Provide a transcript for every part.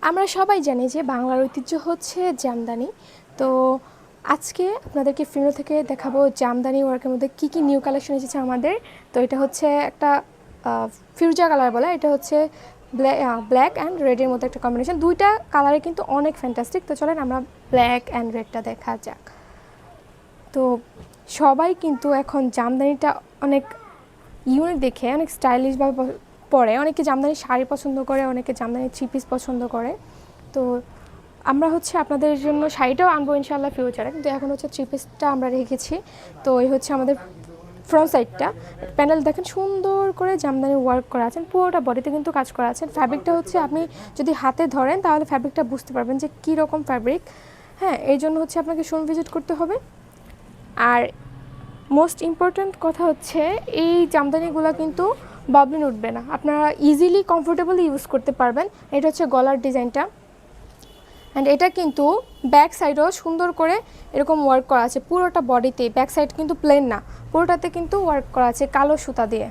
আমরা সবাই জানি যে বাংলার ঐতিহ্য হচ্ছে জামদানি। তো আজকে আপনাদেরকে ফিমেল থেকে দেখাবো জামদানি ওয়ার্কের মধ্যে কী কী নিউ কালেকশন এসেছে আমাদের। তো এটা হচ্ছে একটা ফিউজা কালার বলে, এটা হচ্ছে ব্ল্যাক অ্যান্ড রেডের মধ্যে একটা কম্বিনেশন। দুইটা কালারে কিন্তু অনেক ফ্যান্টাস্টিক। তো চলেন আমরা ব্ল্যাক অ্যান্ড রেডটা দেখা যাক। তো সবাই কিন্তু এখন জামদানিটা অনেক ইউনিক দেখে, অনেক স্টাইলিশভাবে পরে। অনেকে জামদানি শাড়ি পছন্দ করে, অনেকে জামদানি থ্রি পিস পছন্দ করে। তো আমরা হচ্ছে আপনাদের জন্য শাড়িটাও আনবো ইনশাআল্লাহ ফিউচারে, কিন্তু এখন হচ্ছে থ্রি পিসটা আমরা রেখেছি। তো এই হচ্ছে আমাদের ফ্রন্ট সাইডটা, প্যানেল দেখেন সুন্দর করে জামদানি ওয়ার্ক করা আছেন, পুরোটা বডিতে কিন্তু কাজ করা আছেন। ফ্যাব্রিকটা হচ্ছে আপনি যদি হাতে ধরেন তাহলে ফ্যাব্রিকটা বুঝতে পারবেন যে কী রকম ফ্যাব্রিক। হ্যাঁ, এই জন্য হচ্ছে আপনাকে শোরুম ভিজিট করতে হবে। আর মোস্ট ইম্পর্ট্যান্ট কথা হচ্ছে এই জামদানিগুলো কিন্তু বাবলিন উঠবে না, আপনারা ইজিলি কমফোর্টেবলি ইউজ করতে পারবেন। এটা হচ্ছে গলার ডিজাইনটা, অ্যান্ড এটা কিন্তু ব্যাক সাইডও সুন্দর করে এরকম ওয়ার্ক করা আছে পুরোটা বডিতে। ব্যাক সাইড কিন্তু প্লেন না, পুরোটাতে কিন্তু ওয়ার্ক করা আছে কালো সুতা দিয়ে।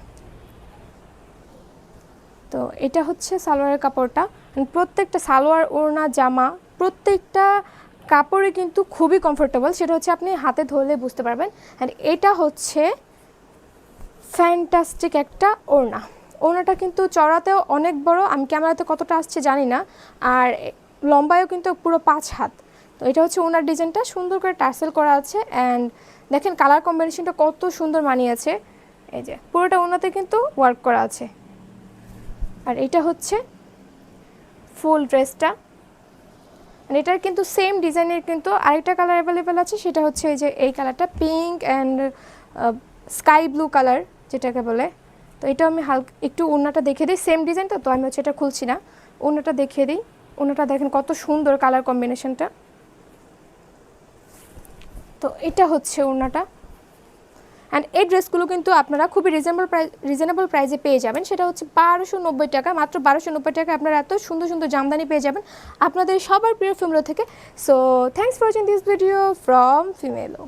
তো এটা হচ্ছে সালোয়ারের কাপড়টা, প্রত্যেকটা সালোয়ার ওড়না জামা প্রত্যেকটা কাপড়ে কিন্তু খুবই কমফোর্টেবল, সেটা হচ্ছে আপনি হাতে ধরলে বুঝতে পারবেন। অ্যান্ড এটা হচ্ছে ফ্যান্টাস্টিক একটা ওড়নাটা কিন্তু চড়াতেও অনেক বড়, আমি ক্যামেরাতে কতটা আসছে জানি না, আর লম্বায়ও কিন্তু পুরো 5 হাত। তো এটা হচ্ছে ওনার ডিজাইনটা, সুন্দর করে টার্সেল করা আছে। অ্যান্ড দেখেন কালার কম্বিনেশনটা কত সুন্দর মানিয়েছে। এই যে পুরোটা ওনাতে কিন্তু ওয়ার্ক করা আছে। আর এটা হচ্ছে ফুল ড্রেসটা, এটার কিন্তু সেম ডিজাইনের কিন্তু আরেকটা কালার অ্যাভেলেবেল আছে, সেটা হচ্ছে এই যে এই কালারটা, pink and sky blue colour যেটাকে বলে। তো এটা আমি হালকা একটু ওড়নাটা দেখিয়ে দিই, সেম ডিজাইনটা, তো আমি হচ্ছে এটা খুলছি না, ওড়নাটা দেখিয়ে দিই। ওড়নাটা দেখেন কত সুন্দর কালার কম্বিনেশনটা। তো এটা হচ্ছে ওড়নাটা। অ্যান্ড এই ড্রেসগুলো কিন্তু আপনারা খুবই রিজনেবল প্রাইসে পেয়ে যাবেন, সেটা হচ্ছে 1290 টাকা। মাত্র 1290 টাকা আপনারা এত সুন্দর সুন্দর জামদানি পেয়ে যাবেন আপনাদের সবার প্রিয় ফিমেলো থেকে। So thanks for watching this video from ফিমেলো।